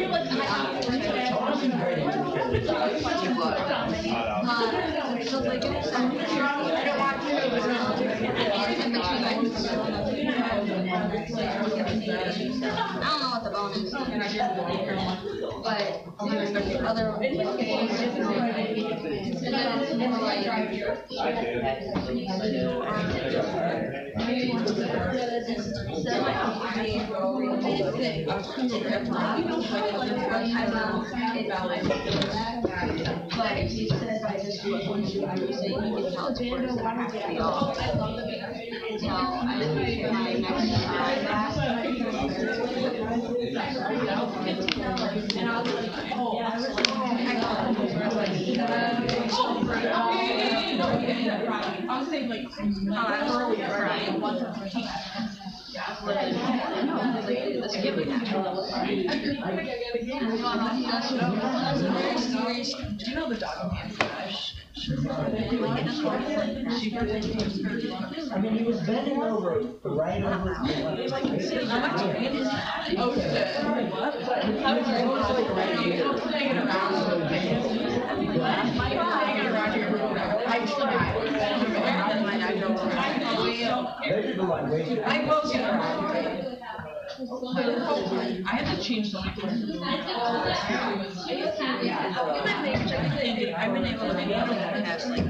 I don't know what the bone is, but other but he said I just do it once you say you can tell it's worse than half the all. So I my next back. And I was like, oh, I was like, Do you know the dog man? I mean, he was bending over, right over. Oh shit. What? How did you I tried. I had to change something. I've been able to make it past like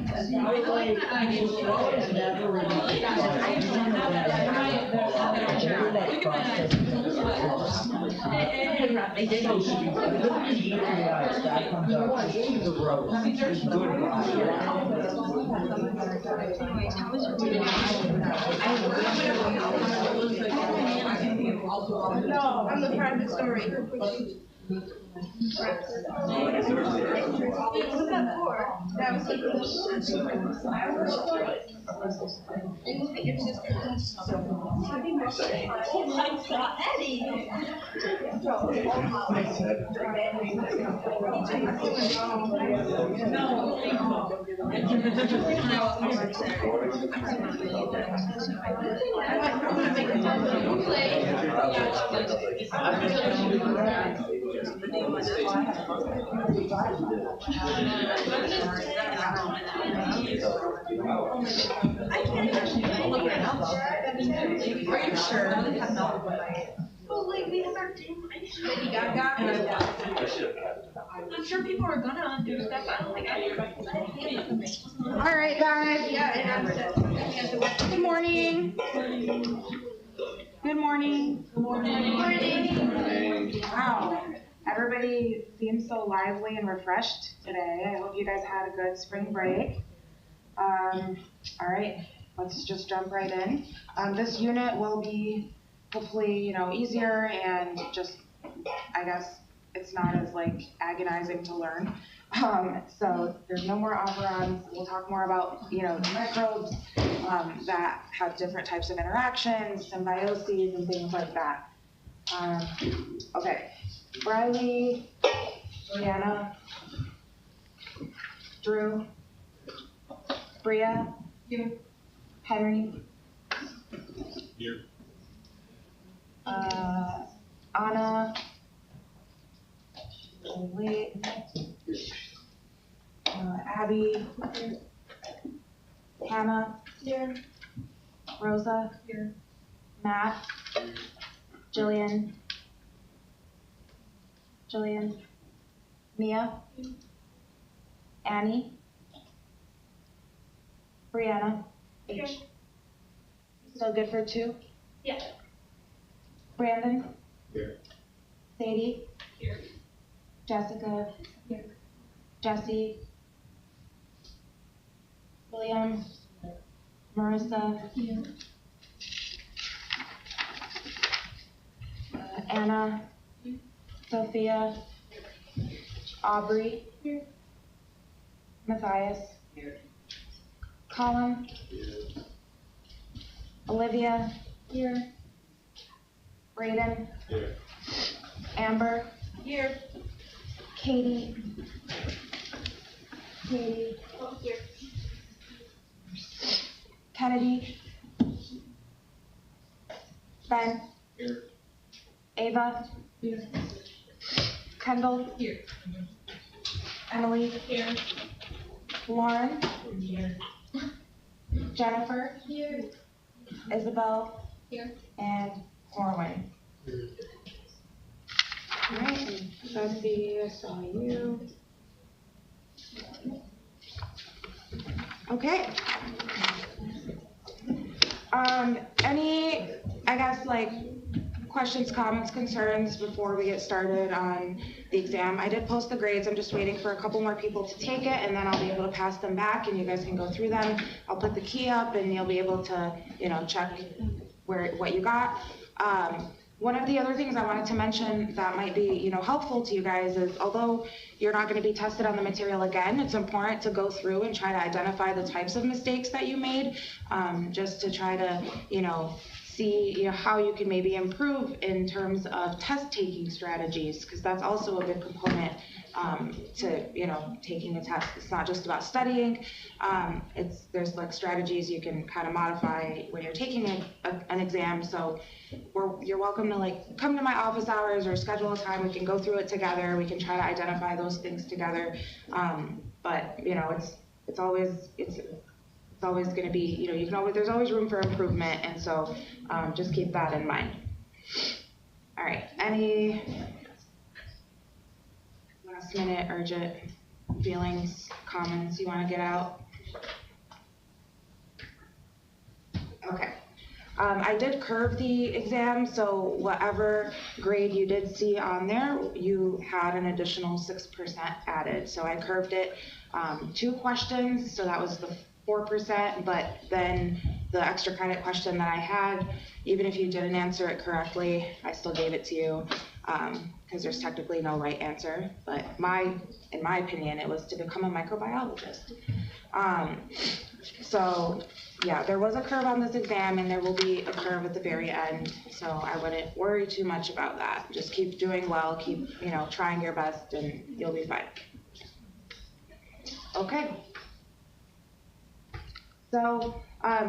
No, I'm the private story. That was Eddie. Are you sure? Well, like we have our team. I'm sure people are gonna do stuff. I don't think All right, guys. Yeah, Good morning. Good morning. Good morning. Wow. Everybody seems so lively and refreshed today. I hope you guys had a good spring break. All right, let's just jump right in. This unit will be hopefully, easier and just, I guess, it's not as agonizing to learn. So there's no more operons. We'll talk more about, microbes that have different types of interactions, symbioses, and things like that. Okay, Briley, Brianna, Drew, Bria, here. Henry, here. Anna, wait, Abby, Hannah, here. Rosa, here. Matt, Jillian, Mia, Annie, Brianna, H. Still good for 2? Yeah. Brandon, Here. Sadie, Here. Jessica, here. Jesse, William, Marissa, here. Anna, Sophia, Aubrey, here. Matthias, here. Colin, here. Olivia, here. Brayden, Here. Amber, Here. Katie, Here. Kennedy, Ben, Here. Ava, Kendall? Here. Emily? Here. Lauren? Here. Jennifer? Here. Isabel? Here. And Corwin. All right, and Bessie, I saw you. Okay. Any, I guess, like, questions, comments, concerns before we get started on the exam? I did post the grades. I'm just waiting for a couple more people to take it, and then I'll be able to pass them back, and you guys can go through them. I'll put the key up, and you'll be able to, you know, check what you got. One of the other things I wanted to mention that might be, you know, helpful to you guys is, although you're not going to be tested on the material again, it's important to go through and try to identify the types of mistakes that you made, just to try to, you know, see, you know, how you can maybe improve in terms of test taking strategies, because that's also a big component to, you know, taking a test. It's not just about studying. There's like strategies you can kind of modify when you're taking an exam. So you're welcome to like come to my office hours or schedule a time. We can go through it together. We can try to identify those things together. But you know, it's always going to be, you know, there's always room for improvement, and so just keep that in mind. All right, any last minute urgent feelings, comments you want to get out? Okay. I did curve the exam, so whatever grade you did see on there, you had an additional 6% added. So I curved it 2 questions, so that was the 4%, but then the extra credit question that I had, even if you didn't answer it correctly, I still gave it to you, because there's technically no right answer, but in my opinion, it was to become a microbiologist. So yeah, there was a curve on this exam, and there will be a curve at the very end, so I wouldn't worry too much about that. Just keep doing well, keep, you know, trying your best, and you'll be fine. Okay. So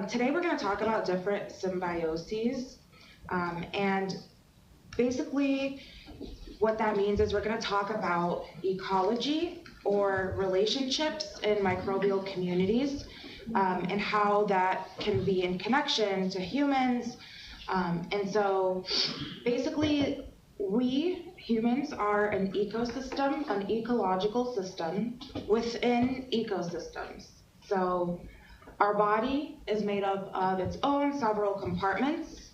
today we're going to talk about different symbioses, and basically what that means is we're going to talk about ecology or relationships in microbial communities, and how that can be in connection to humans. And so basically we humans are an ecosystem, an ecological system within ecosystems. So our body is made up of its own several compartments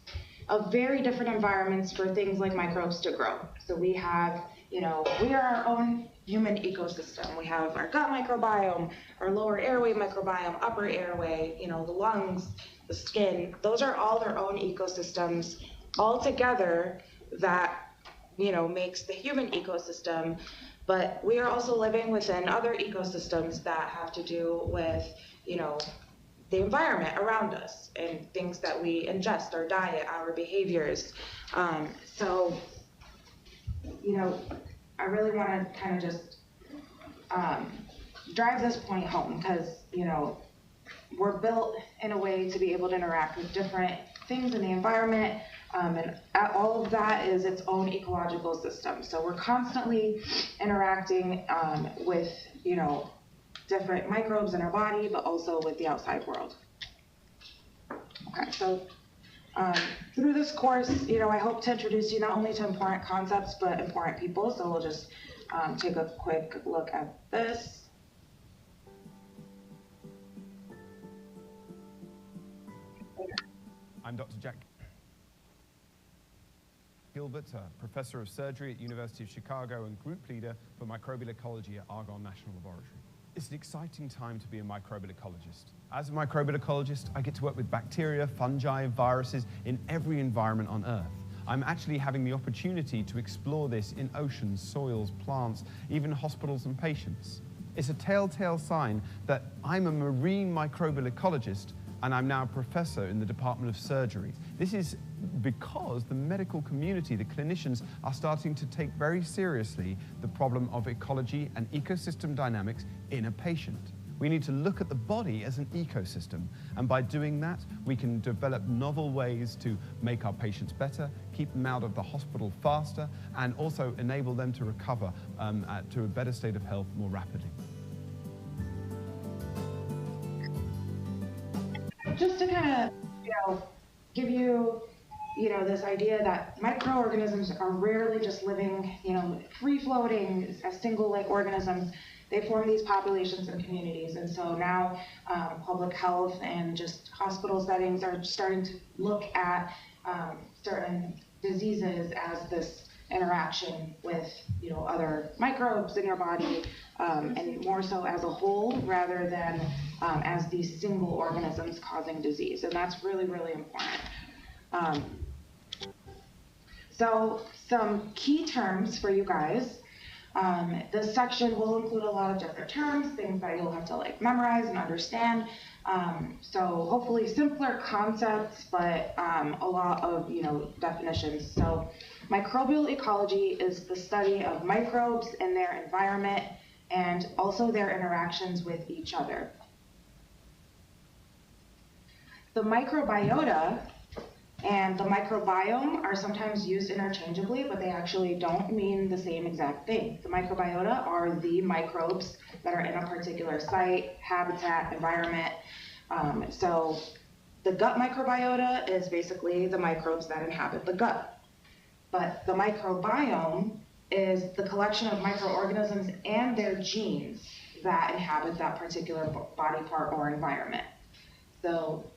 of very different environments for things like microbes to grow. So we have, you know, we are our own human ecosystem. We have our gut microbiome, our lower airway microbiome, upper airway, you know, the lungs, the skin. Those are all their own ecosystems all together that, you know, makes the human ecosystem. But we are also living within other ecosystems that have to do with, you know, the environment around us and things that we ingest, our diet, our behaviors. So, you know, I really want to kind of just drive this point home, because, you know, we're built in a way to be able to interact with different things in the environment, and all of that is its own ecological system. So we're constantly interacting with, you know, different microbes in our body, but also with the outside world. Okay, so through this course, you know, I hope to introduce you not only to important concepts, but important people. So we'll just take a quick look at this. I'm Dr. Jack Gilbert, a professor of surgery at University of Chicago and group leader for microbial ecology at Argonne National Laboratory. It's an exciting time to be a microbial ecologist. As a microbial ecologist, I get to work with bacteria, fungi, viruses in every environment on Earth. I'm actually having the opportunity to explore this in oceans, soils, plants, even hospitals and patients. It's a telltale sign that I'm a marine microbial ecologist, and I'm now a professor in the Department of Surgery. This is because the medical community, the clinicians, are starting to take very seriously the problem of ecology and ecosystem dynamics in a patient. We need to look at the body as an ecosystem, and by doing that, we can develop novel ways to make our patients better, keep them out of the hospital faster, and also enable them to recover to a better state of health more rapidly. Just to kind of, give you, this idea that microorganisms are rarely just living, free-floating as single-like organisms. They form these populations and communities, and so now public health and just hospital settings are starting to look at certain diseases as this interaction with, other microbes in your body, and more so as a whole rather than as these single organisms causing disease, and that's really, really important. So some key terms for you guys. This section will include a lot of different terms, things that you'll have to memorize and understand. So hopefully simpler concepts, but a lot of definitions. So microbial ecology is the study of microbes and their environment and also their interactions with each other. The microbiota and the microbiome are sometimes used interchangeably, but they actually don't mean the same exact thing. The microbiota are the microbes that are in a particular site, habitat, environment. So the gut microbiota is basically the microbes that inhabit the gut. But the microbiome is the collection of microorganisms and their genes that inhabit that particular body part or environment. So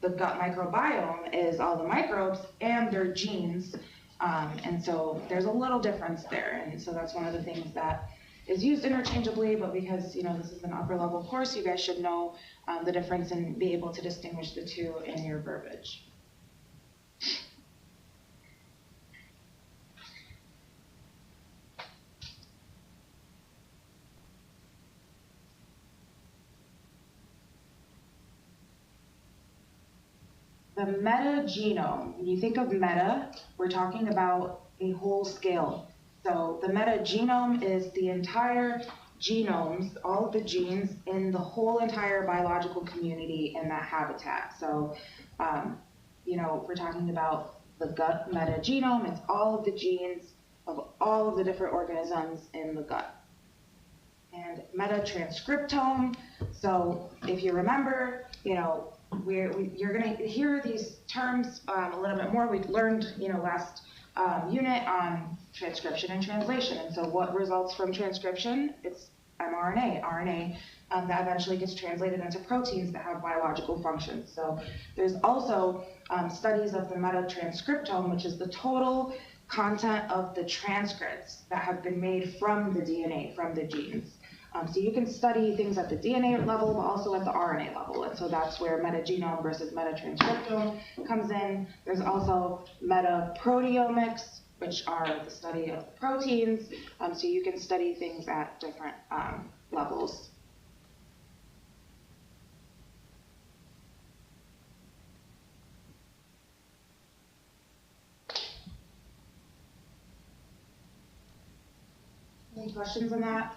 the gut microbiome is all the microbes and their genes, and so there's a little difference there, and so that's one of the things that is used interchangeably, but because this is an upper level course, you guys should know the difference and be able to distinguish the two in your verbiage. The metagenome, when you think of meta, we're talking about a whole scale. So the metagenome is the entire genomes, all of the genes in the whole entire biological community in that habitat. So, we're talking about the gut metagenome, it's all of the genes of all of the different organisms in the gut. And metatranscriptome, so if you remember, you're going to hear these terms a little bit more. We learned, last unit on transcription and translation. And so what results from transcription? It's mRNA, RNA, that eventually gets translated into proteins that have biological functions. So there's also studies of the metatranscriptome, which is the total content of the transcripts that have been made from the DNA, from the genes. So you can study things at the DNA level, but also at the RNA level. And so that's where metagenome versus metatranscriptome comes in. There's also metaproteomics, which are the study of the proteins. So you can study things at different levels. Any questions on that?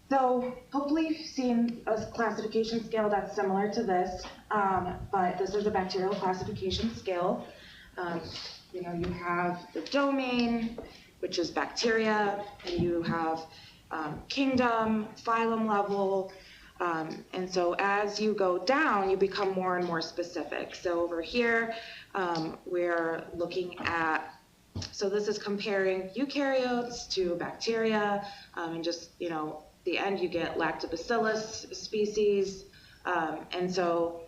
So hopefully you've seen a classification scale that's similar to this, but this is a bacterial classification scale. You have the domain, which is bacteria, and you have kingdom, phylum level, and so as you go down, you become more and more specific. So over here, we're looking at, so this is comparing eukaryotes to bacteria, and just, the end you get lactobacillus species, and so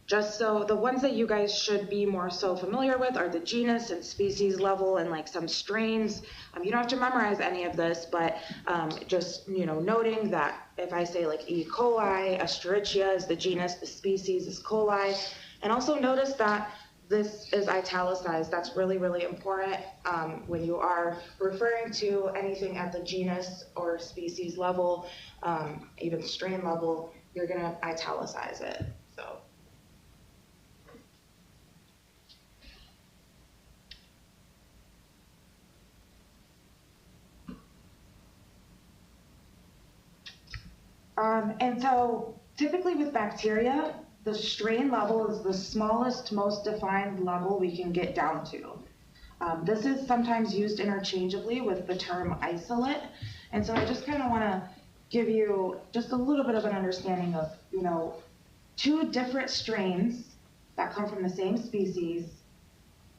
just so the ones that you guys should be more so familiar with are the genus and species level and some strains. You don't have to memorize any of this, but just noting that if I say E. coli, Escherichia is the genus, the species is coli, and also notice that this is italicized. That's really, really important when you are referring to anything at the genus or species level, even strain level, you're gonna italicize it, so. And so typically with bacteria, the strain level is the smallest, most defined level we can get down to. This is sometimes used interchangeably with the term isolate. And so I just kind of want to give you just a little bit of an understanding of, two different strains that come from the same species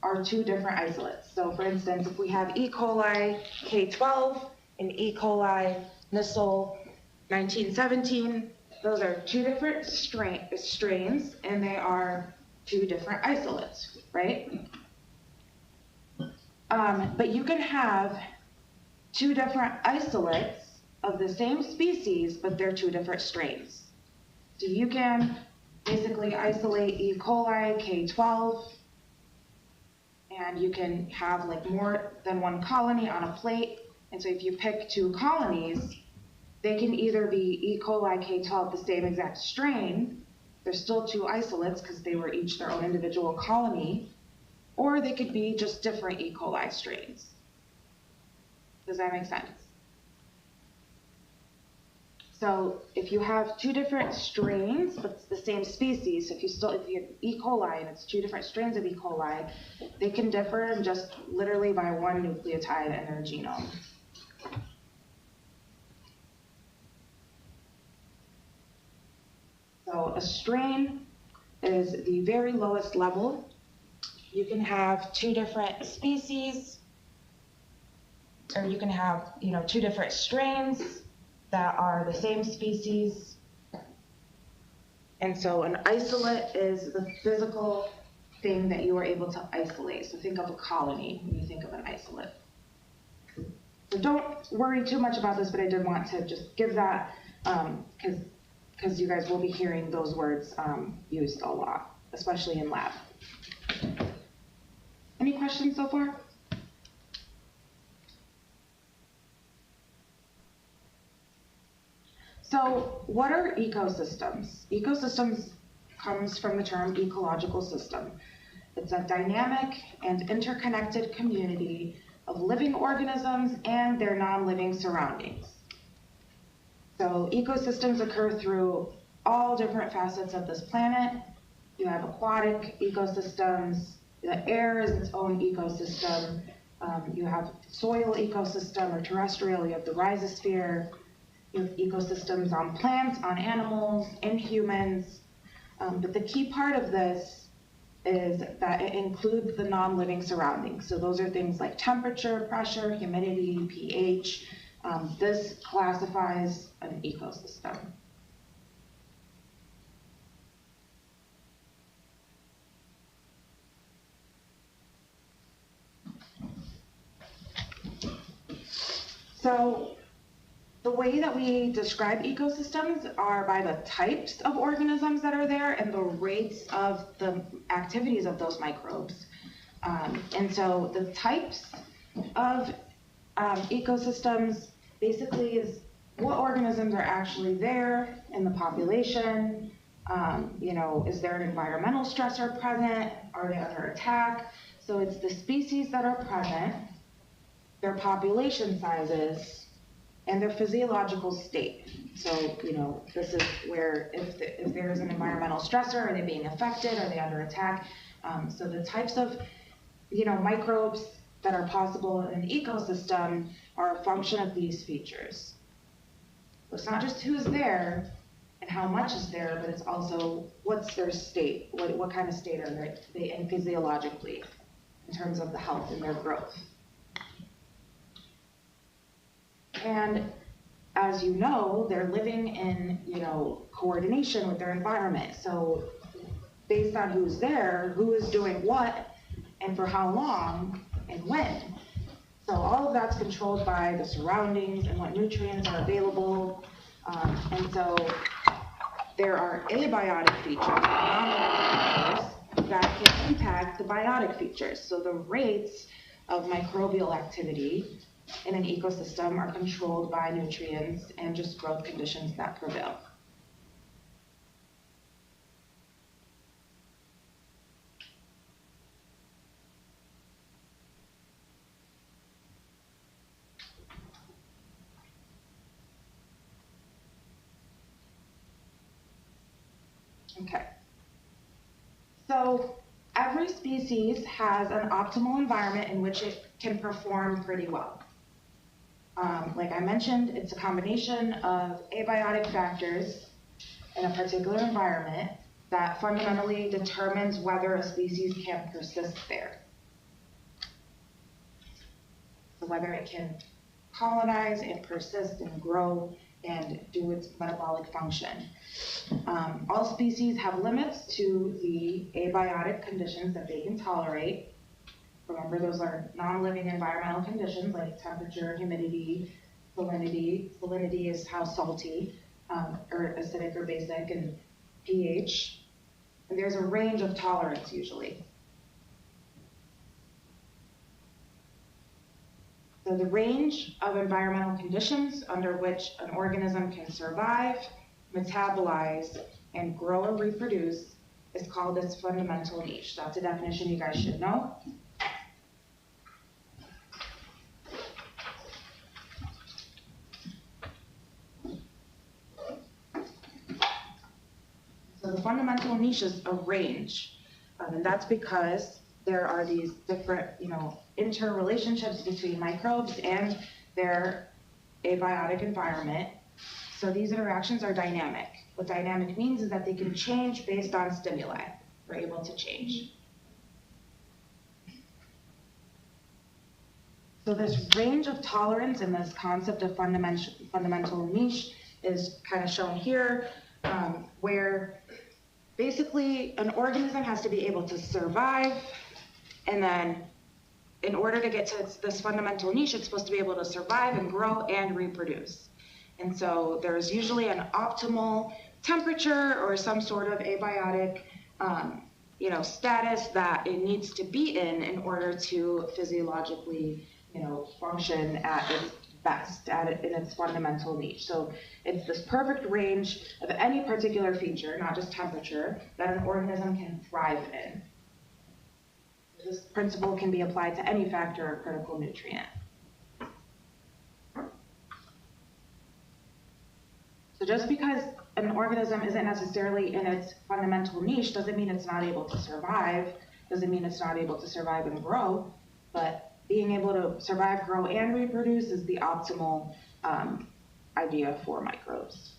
are two different isolates. So for instance, if we have E. coli K12 and E. coli Nissl 1917, those are two different strains, and they are two different isolates, right? But you can have two different isolates of the same species, but they're two different strains. So you can basically isolate E. coli K12, and you can have like more than one colony on a plate. And so if you pick two colonies, they can either be E. coli K12, the same exact strain, they're still two isolates because they were each their own individual colony, or they could be just different E. coli strains. Does that make sense? So if you have two different strains, but it's the same species, so if you have E. coli and it's two different strains of E. coli, they can differ just literally by one nucleotide in their genome. So a strain is the very lowest level. You can have two different species, or you can have, two different strains that are the same species. And so an isolate is the physical thing that you are able to isolate. So think of a colony when you think of an isolate. So don't worry too much about this, but I did want to just give that, because you guys will be hearing those words used a lot, especially in lab. Any questions so far? So what are ecosystems? Ecosystems comes from the term ecological system. It's a dynamic and interconnected community of living organisms and their non-living surroundings. So ecosystems occur through all different facets of this planet. You have aquatic ecosystems, the air is its own ecosystem, you have soil ecosystem or terrestrial, you have the rhizosphere, you have ecosystems on plants, on animals, in humans. But the key part of this is that it includes the non-living surroundings. So those are things like temperature, pressure, humidity, pH. This classifies an ecosystem. So the way that we describe ecosystems are by the types of organisms that are there and the rates of the activities of those microbes. And so the types of ecosystems basically is what organisms are actually there in the population. Is there an environmental stressor present? Are they under attack? So it's the species that are present, their population sizes, and their physiological state. So, this is where if there is an environmental stressor, are they being affected? Are they under attack? So the types of, microbes that are possible in an ecosystem are a function of these features. So it's not just who's there and how much is there, but it's also what's their state, what kind of state are they in physiologically in terms of the health and their growth. And as you know, they're living in, coordination with their environment. So based on who's there, who is doing what, and for how long, and when. So all of that's controlled by the surroundings and what nutrients are available. And so there are abiotic features, non-living features, that can impact the biotic features. So the rates of microbial activity in an ecosystem are controlled by nutrients and just growth conditions that prevail. Okay. So every species has an optimal environment in which it can perform pretty well. Like I mentioned, it's a combination of abiotic factors in a particular environment that fundamentally determines whether a species can persist there. So whether it can colonize and persist and grow and do its metabolic function. All species have limits to the abiotic conditions that they can tolerate. Remember, those are non-living environmental conditions like temperature, humidity, salinity. Salinity is how salty, or acidic or basic, and pH. And there's a range of tolerance usually. So the range of environmental conditions under which an organism can survive, metabolize, and grow or reproduce is called its fundamental niche. That's a definition you guys should know. So the fundamental niche is a range, and that's because there are these different, interrelationships between microbes and their abiotic environment. So these interactions are dynamic. What dynamic means is that they can change based on stimuli. We're able to change. So this range of tolerance and this concept of fundamental niche is kind of shown here, where basically an organism has to be able to survive, and then in order to get to this fundamental niche, it's supposed to be able to survive and grow and reproduce. And so there's usually an optimal temperature or some sort of abiotic status that it needs to be in order to physiologically function at its best, in its fundamental niche. So it's this perfect range of any particular feature, not just temperature, that an organism can thrive in. This principle can be applied to any factor or critical nutrient. So just because an organism isn't necessarily in its fundamental niche doesn't mean it's not able to survive, doesn't mean it's not able to survive and grow, but being able to survive, grow, and reproduce is the optimal idea for microbes.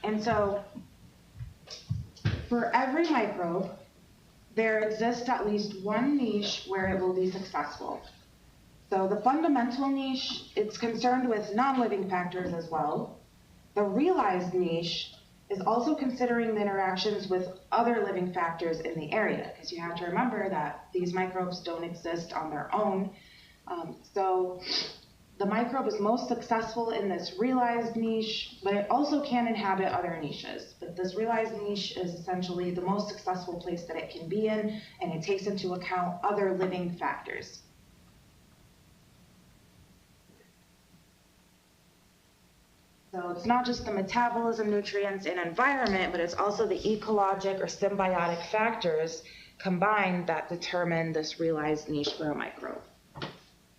And so for every microbe, there exists at least one niche where it will be successful. So the fundamental niche, it's concerned with non-living factors as well. The realized niche is also considering the interactions with other living factors in the area, because you have to remember that these microbes don't exist on their own. So the microbe is most successful in this realized niche, but it also can inhabit other niches. But this realized niche is essentially the most successful place that it can be in, and it takes into account other living factors. So it's not just the metabolism, nutrients, and environment, but it's also the ecologic or symbiotic factors combined that determine this realized niche for a microbe,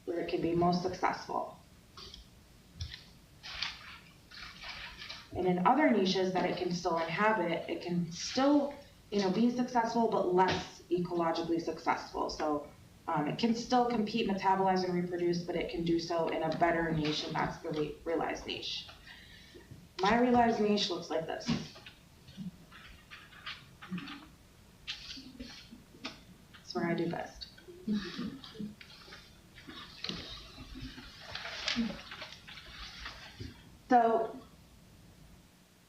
where it can be most successful. And in other niches that it can still inhabit, it can still, be successful, but less ecologically successful. So it can still compete, metabolize, and reproduce, but it can do so in a better niche, and that's the realized niche. My realized niche looks like this. That's where I do best. So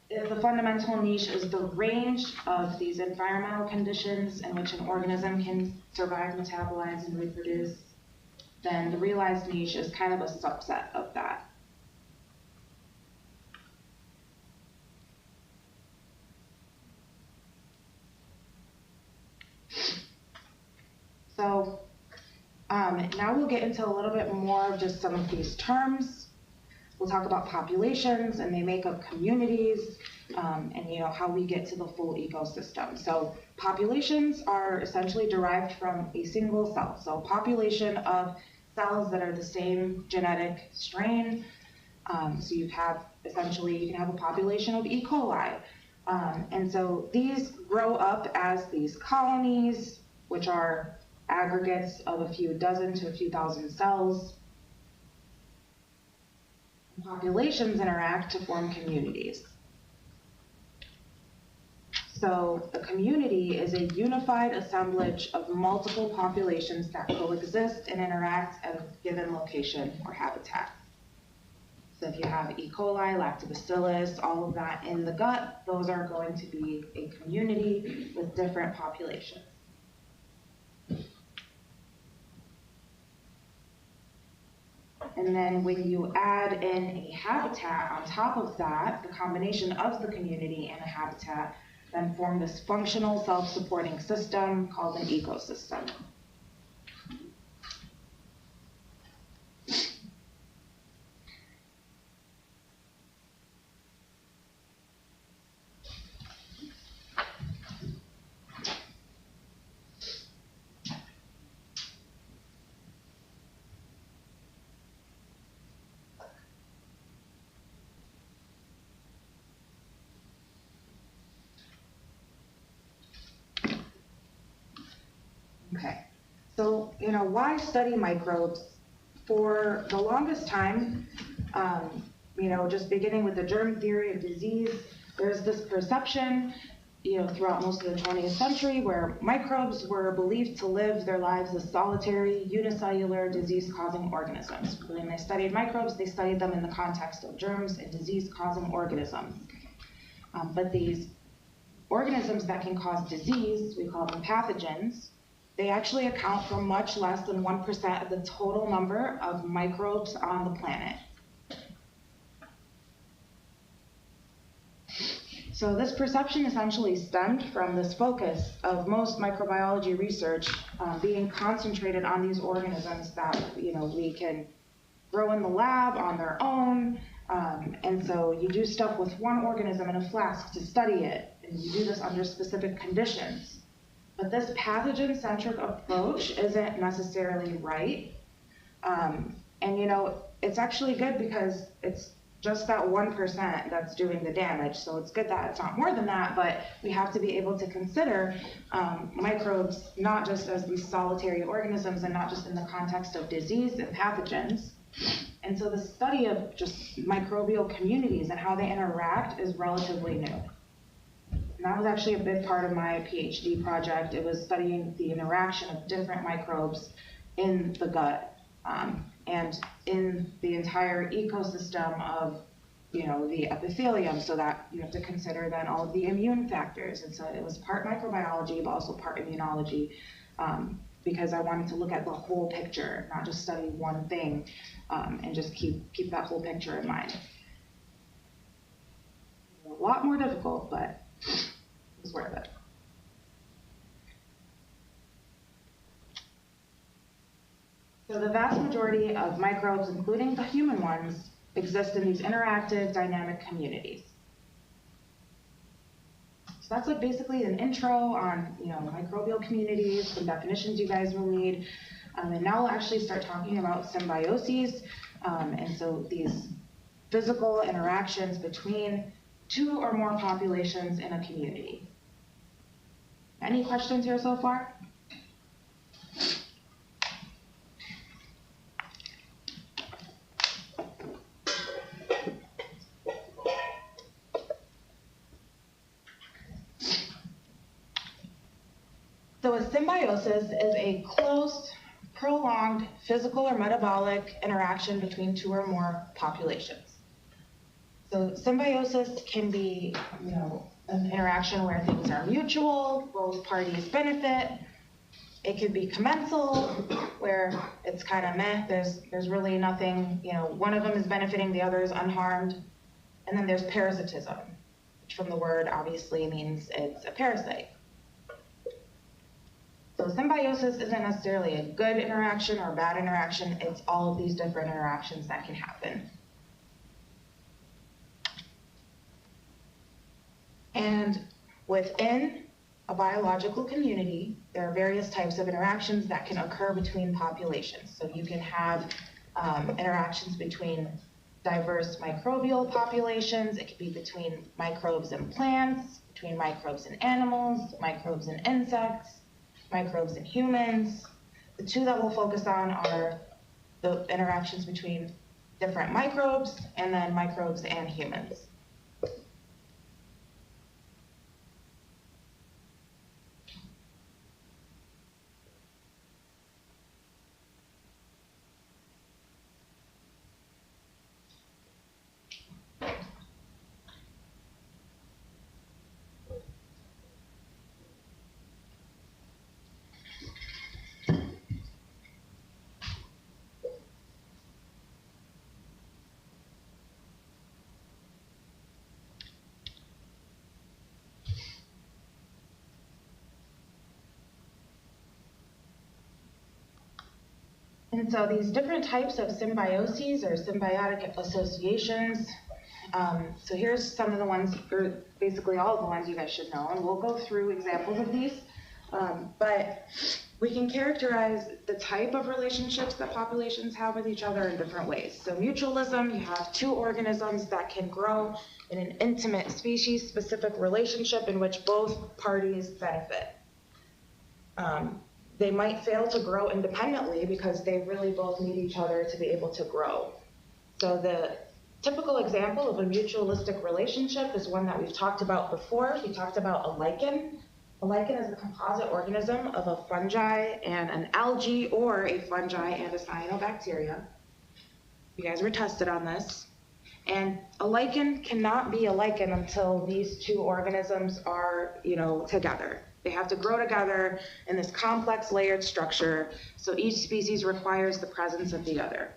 the fundamental niche is the range of these environmental conditions in which an organism can survive, metabolize, and reproduce. Then the realized niche is kind of a subset of that. So Now we'll get into a little bit more of just some of these terms. We'll talk about populations, and they make up communities, and how we get to the full ecosystem. So populations are essentially derived from a single cell. So population of cells that are the same genetic strain. So you can have a population of E. coli. And so these grow up as these colonies, which are aggregates of a few dozen to a few thousand cells. Populations interact to form communities. So a community is a unified assemblage of multiple populations that coexist and interact at a given location or habitat. So if you have E. coli, lactobacillus, all of that in the gut, those are going to be a community with different populations. And then when you add in a habitat on top of that, the combination of the community and a habitat then form this functional self-supporting system called an ecosystem. Okay, so why study microbes? For the longest time, just beginning with the germ theory of disease, there's this perception, throughout most of the 20th century where microbes were believed to live their lives as solitary, unicellular, disease-causing organisms. When they studied microbes, they studied them in the context of germs and disease-causing organisms. But these organisms that can cause disease, we call them pathogens, they actually account for much less than 1% of the total number of microbes on the planet. So this perception essentially stemmed from this focus of most microbiology research being concentrated on these organisms that we can grow in the lab on their own. And so you do stuff with one organism in a flask to study it, and you do this under specific conditions. But this pathogen-centric approach isn't necessarily right. And it's actually good because it's just that 1% that's doing the damage. So it's good that it's not more than that, but we have to be able to consider microbes not just as these solitary organisms and not just in the context of disease and pathogens. And so the study of just microbial communities and how they interact is relatively new. And that was actually a big part of my PhD project. It was studying the interaction of different microbes in the gut and in the entire ecosystem of the epithelium, so that you have to consider then all of the immune factors. And so it was part microbiology, but also part immunology, because I wanted to look at the whole picture, not just study one thing, and just keep that whole picture in mind. A lot more difficult, but it was worth it. So the vast majority of microbes, including the human ones, exist in these interactive, dynamic communities. So that's like basically an intro on microbial communities, some definitions you guys will need. And now we'll actually start talking about symbioses. And so these physical interactions between two or more populations in a community. Any questions here so far? So a symbiosis is a close, prolonged physical or metabolic interaction between two or more populations. So symbiosis can be, an interaction where things are mutual, both parties benefit. It could be commensal, where it's kind of meh, there's really nothing, one of them is benefiting, the other is unharmed. And then there's parasitism, which from the word obviously means it's a parasite. So symbiosis isn't necessarily a good interaction or a bad interaction, it's all of these different interactions that can happen. And within a biological community, there are various types of interactions that can occur between populations. So you can have interactions between diverse microbial populations. It could be between microbes and plants, between microbes and animals, microbes and insects, microbes and humans. The two that we'll focus on are the interactions between different microbes and then microbes and humans. And so these different types of symbioses or symbiotic associations, so here's some of the ones, or basically all of the ones you guys should know, and we'll go through examples of these. But we can characterize the type of relationships that populations have with each other in different ways. So mutualism, you have two organisms that can grow in an intimate species-specific relationship in which both parties benefit. They might fail to grow independently because they really both need each other to be able to grow. So the typical example of a mutualistic relationship is one that we've talked about before. We talked about a lichen. A lichen is a composite organism of a fungi and an algae, or a fungi and a cyanobacteria. You guys were tested on this. And a lichen cannot be a lichen until these two organisms are, together. They have to grow together in this complex layered structure, so each species requires the presence of the other.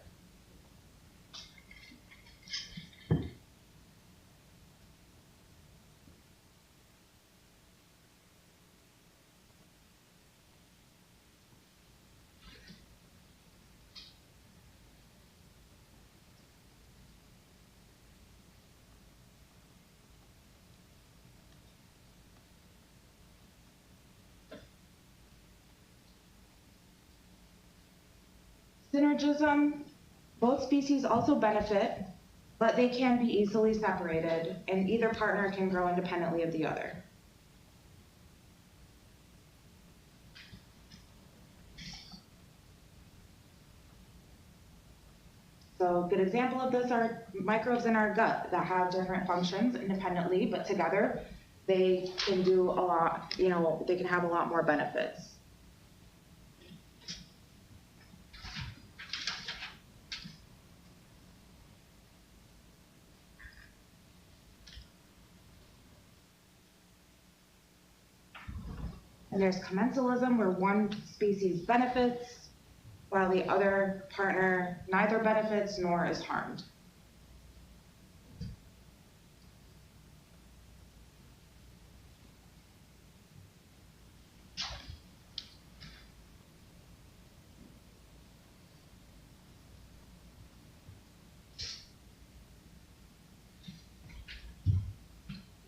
Synergism, both species also benefit, but they can be easily separated, and either partner can grow independently of the other. So a good example of this are microbes in our gut that have different functions independently, but together they can do a lot, they can have a lot more benefits. And there's commensalism, where one species benefits while the other partner neither benefits nor is harmed.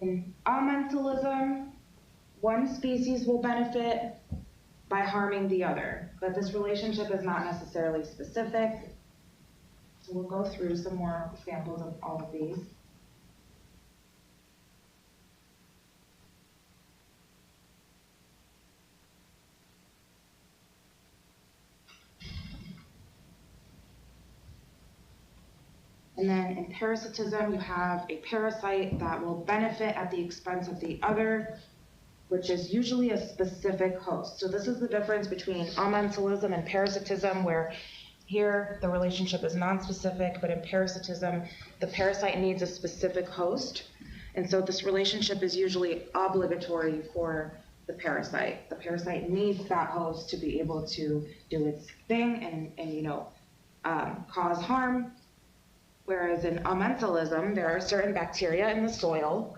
In amensalism, one species will benefit by harming the other, but this relationship is not necessarily specific. So we'll go through some more examples of all of these. And then in parasitism, you have a parasite that will benefit at the expense of the other, which is usually a specific host. So this is the difference between amensalism and parasitism, where here the relationship is non-specific, but in parasitism, the parasite needs a specific host. And so this relationship is usually obligatory for the parasite. The parasite needs that host to be able to do its thing and cause harm. Whereas in amensalism, there are certain bacteria in the soil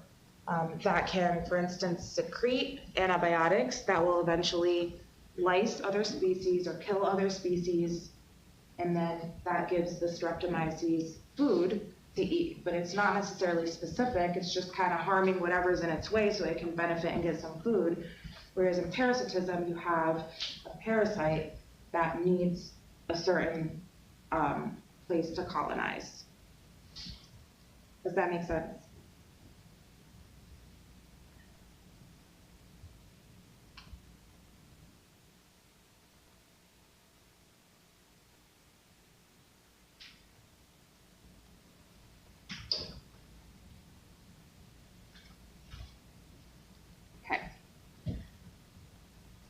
that can, for instance, secrete antibiotics that will eventually lyse other species or kill other species, and then that gives the Streptomyces food to eat. But it's not necessarily specific, it's just kind of harming whatever's in its way so it can benefit and get some food. Whereas in parasitism, you have a parasite that needs a certain place to colonize. Does that make sense?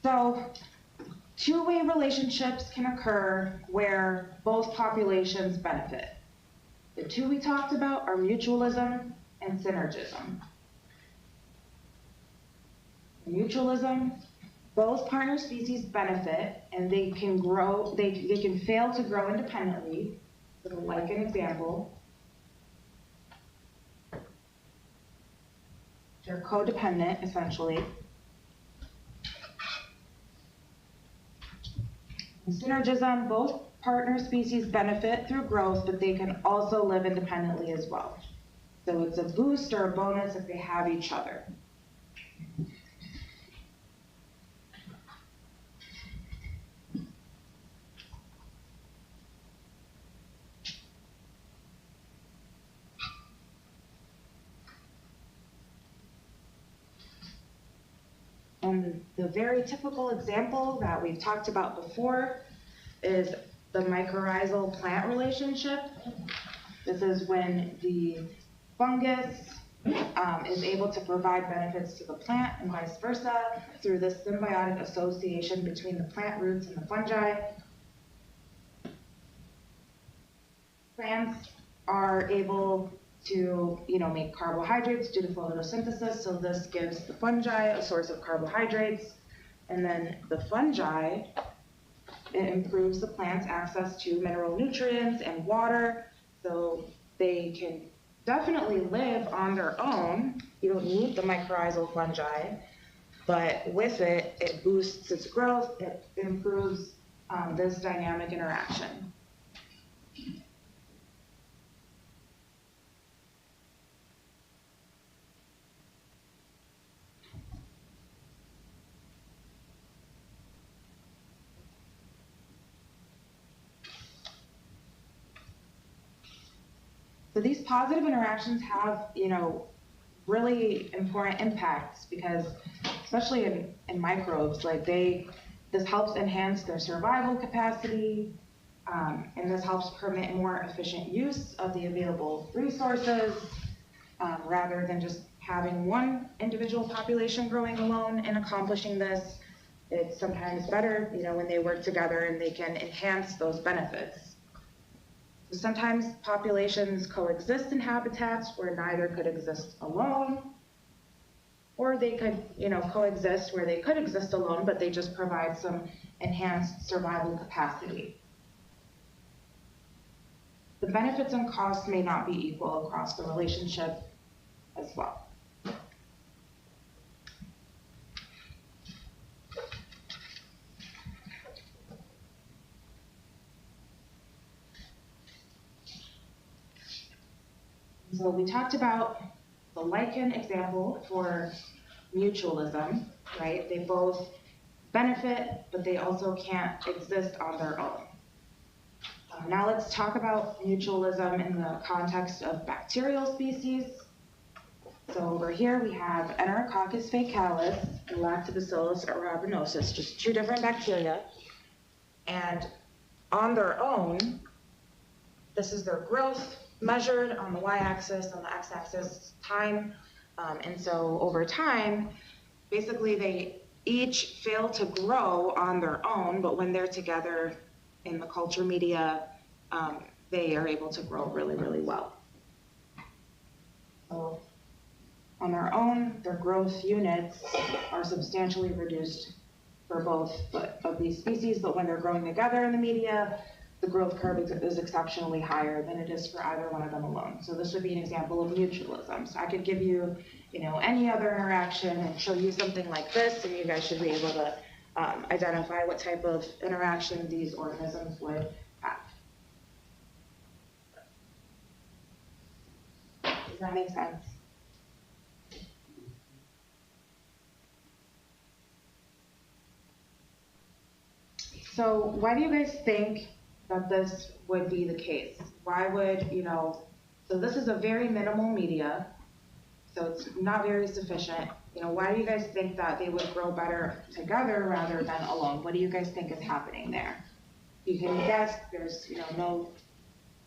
So, two-way relationships can occur where both populations benefit. The two we talked about are mutualism and synergism. Mutualism, both partner species benefit and they can grow, they can fail to grow independently. So like an example, they're codependent essentially. In synergism, both partner species benefit through growth, but they can also live independently as well. So it's a boost or a bonus if they have each other. And the very typical example that we've talked about before is the mycorrhizal plant relationship. This is when the fungus is able to provide benefits to the plant and vice versa through this symbiotic association between the plant roots and the fungi. Plants are able to, make carbohydrates due to photosynthesis, so this gives the fungi a source of carbohydrates, and then the fungi, it improves the plant's access to mineral nutrients and water, so they can definitely live on their own. You don't need the mycorrhizal fungi, but with it, it boosts its growth, it improves this dynamic interaction. So these positive interactions have, really important impacts because, especially in microbes, this helps enhance their survival capacity, and this helps permit more efficient use of the available resources, rather than just having one individual population growing alone and accomplishing this. It's sometimes better, when they work together and they can enhance those benefits. Sometimes populations coexist in habitats where neither could exist alone, or they could, coexist where they could exist alone, but they just provide some enhanced survival capacity. The benefits and costs may not be equal across the relationship as well. So we talked about the lichen example for mutualism, right? They both benefit, but they also can't exist on their own. Now let's talk about mutualism in the context of bacterial species. So over here we have Enterococcus faecalis and Lactobacillus aeruginosus, just two different bacteria. And on their own, this is their growth measured on the y-axis, on the x-axis, time. And so over time, basically they each fail to grow on their own, but when they're together in the culture media, they are able to grow really, really well. So on their own, their growth units are substantially reduced for both of these species, but when they're growing together in the media, the growth curve is exceptionally higher than it is for either one of them alone. So this would be an example of mutualism. So I could give you, any other interaction and show you something like this, and you guys should be able to identify what type of interaction these organisms would have. Does that make sense? So why do you guys think that this would be the case? Why would, so this is a very minimal media, so it's not very sufficient. Why do you guys think that they would grow better together rather than alone? What do you guys think is happening there? You can guess, there's, no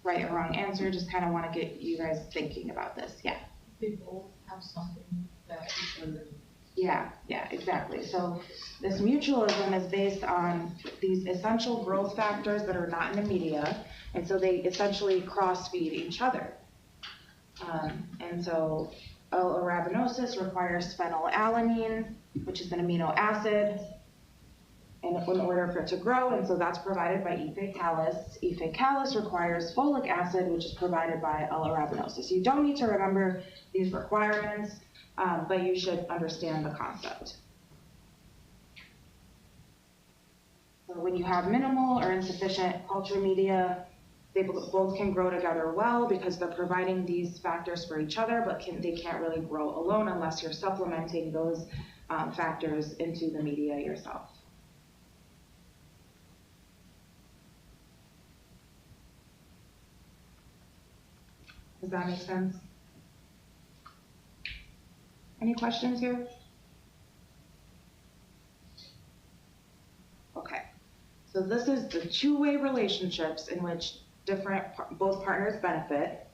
right or wrong answer, just kind of want to get you guys thinking about this, yeah. They both have something that each other needs. Yeah, exactly. So this mutualism is based on these essential growth factors that are not in the media, and so they essentially cross-feed each other. And so L-arabinosis requires phenylalanine, which is an amino acid, in order for it to grow, and so that's provided by E. faecalis. E. faecalis requires folic acid, which is provided by L-arabinosis. You don't need to remember these requirements, but you should understand the concept. So when you have minimal or insufficient culture media, they both can grow together well because they're providing these factors for each other, but they can't really grow alone unless you're supplementing those factors into the media yourself. Does that make sense? Any questions here? Okay, so this is the two-way relationships in which both partners benefit.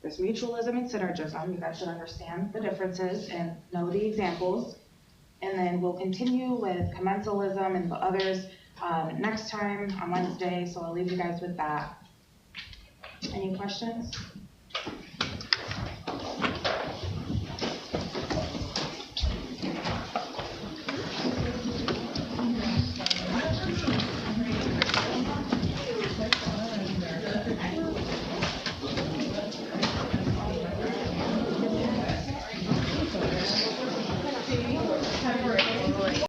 There's mutualism and synergism. You guys should understand the differences and know the examples. And then we'll continue with commensalism and the others next time on Wednesday, so I'll leave you guys with that. Any questions?